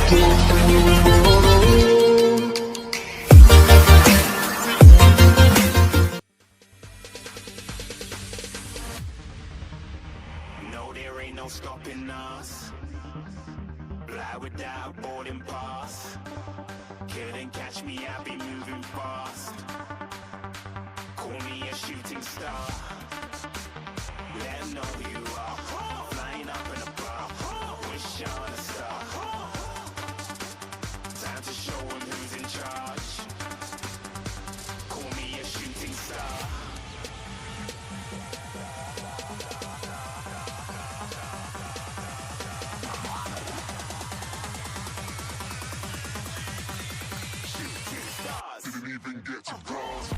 No, there ain't no stopping us. Fly without a boarding pass. Couldn't catch me, I be moving fast. Call me a shooting star. Let 'em know who you are. Flying up in a bar. Wish on a star. Time to show 'em who's in charge. Call me a shooting star. Didn't even get to cross.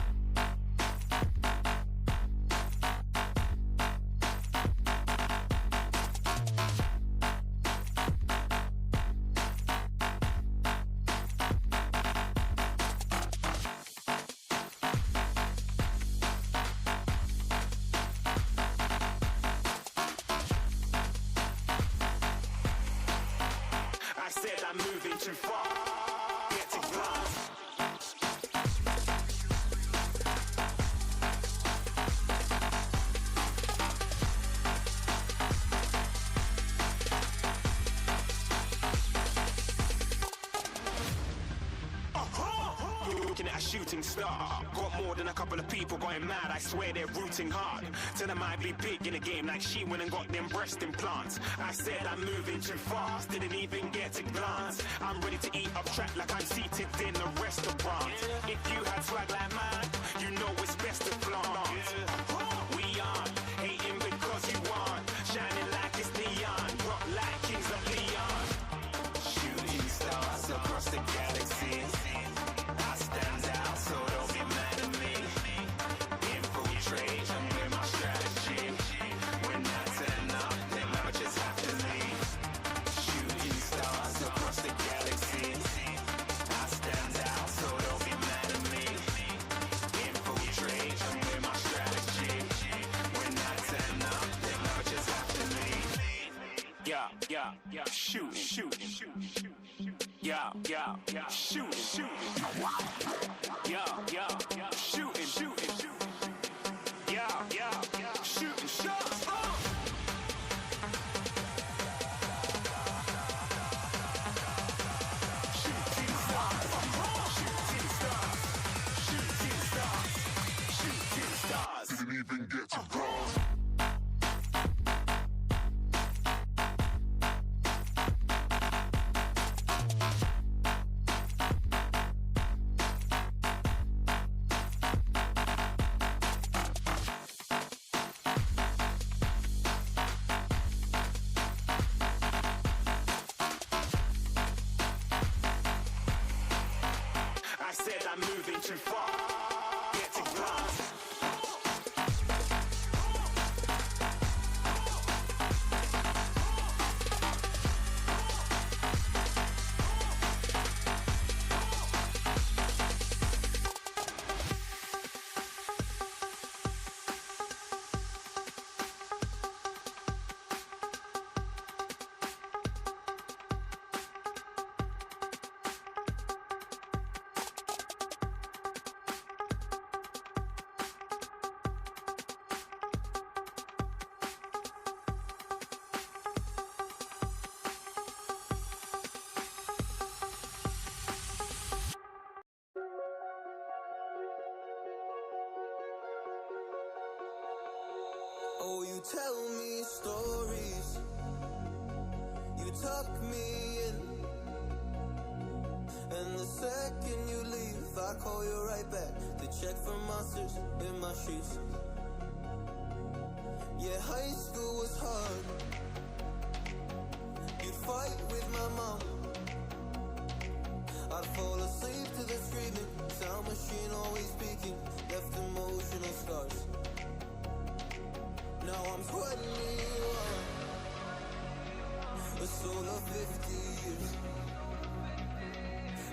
I said I'm moving too far. Get to glass. Looking at a shooting star. Got more than a couple of people going mad. I swear they're rooting hard. Tell them I'd be big in the game like she went and got them breast implants. I said I'm moving too fast. Didn't even get to glance. I'm ready to eat up track like I'm seated in a restaurant. If you had swag like mine, you know it's best to flaunt. We aren't hating because you aren't. Shining like it's neon. Rock like kings of Leon. Shooting stars across the galaxy. I stand out, so don't be mad at me. Infiltrate, I'm with my strategy. When I turn up, them amateurs have to leave. Shooting stars across the galaxy. I stand out, so don't be mad at me. Infiltrate, I'm with my strategy. When I turn up, them amateurs have to leave. Yeah, shooting. Yeah, shooting. Yeah, shooting. Yeah, shooting shots. Shooting stars. Didn't even get to cross. I said I'm moving too far. Get to glass. Oh, you tell me stories, you tuck me in, and the second you leave, I call you right back to check for monsters in my sheets. Yeah, high school was hard. You'd fight with my mom. I'd fall asleep to the screaming, sound machine always speaking, left emotional scars. Now I'm 21, a soul of 50 years.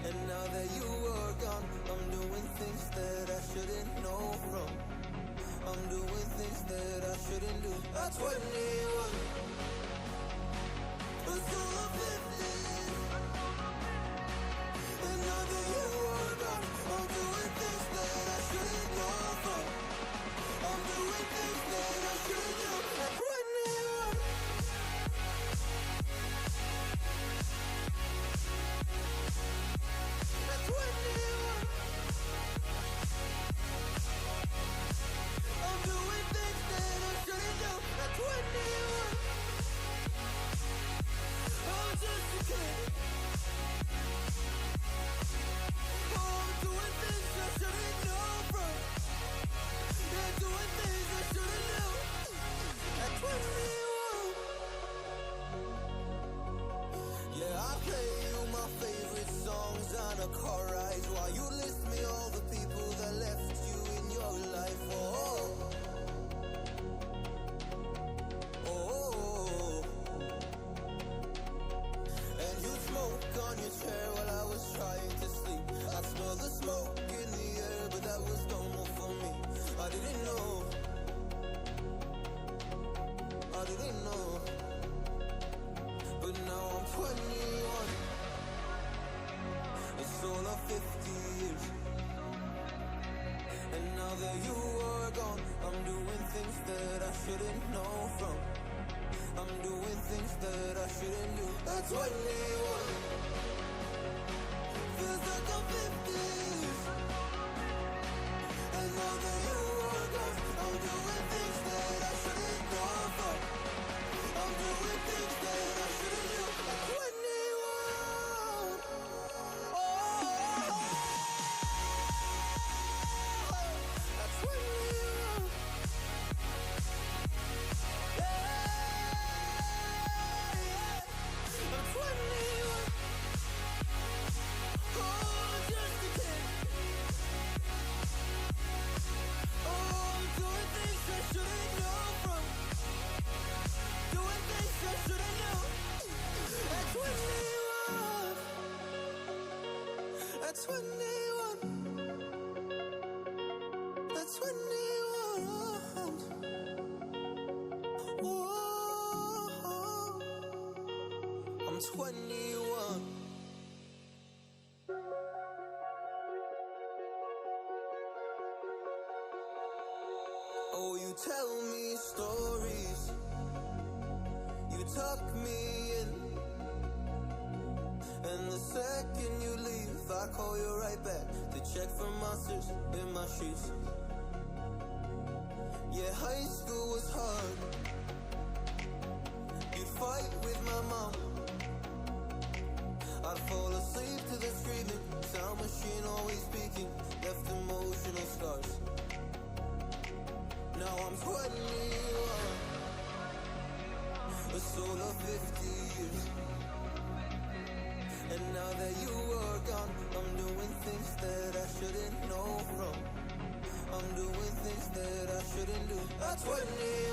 And now that you are gone, I'm doing things that I shouldn't know from. I'm doing things that I shouldn't do. At 21, a soul of 50 years. on a car ride while you list me all the people that left you in your life. And you smoke on your chair while I was trying to sleep. I smell the smoke in the air, but that was normal for me. I didn't know. But now I'm 21. It's all of 50 years. And now that you are gone, I'm doing things that I shouldn't know from. I'm doing things that I shouldn't do. At 21, feels like I'm 50 years. And now that you are gone, I'm doing things that I shouldn't know from. I'm doing things that I shouldn't do. At 21. At 21. I'm 21. Oh, just a kid. Oh, I'm doing things I shouldn't know from. Doing things I shouldn't know. At 21. At 21. At 21. Whoa. I'm 21. Oh, you tell me stories. You tuck me in. And the second you leave, I call you right back to check for monsters in my sheets. Yeah, high school was hard. You'd fight with my mom. I'd fall asleep to the screaming. Sound machine always speaking. Left emotional scars. Now I'm 21. A soul of 50 years. And now that you are gone, I'm doing things that I shouldn't know from. I'm doing things that I shouldn't do. At 21.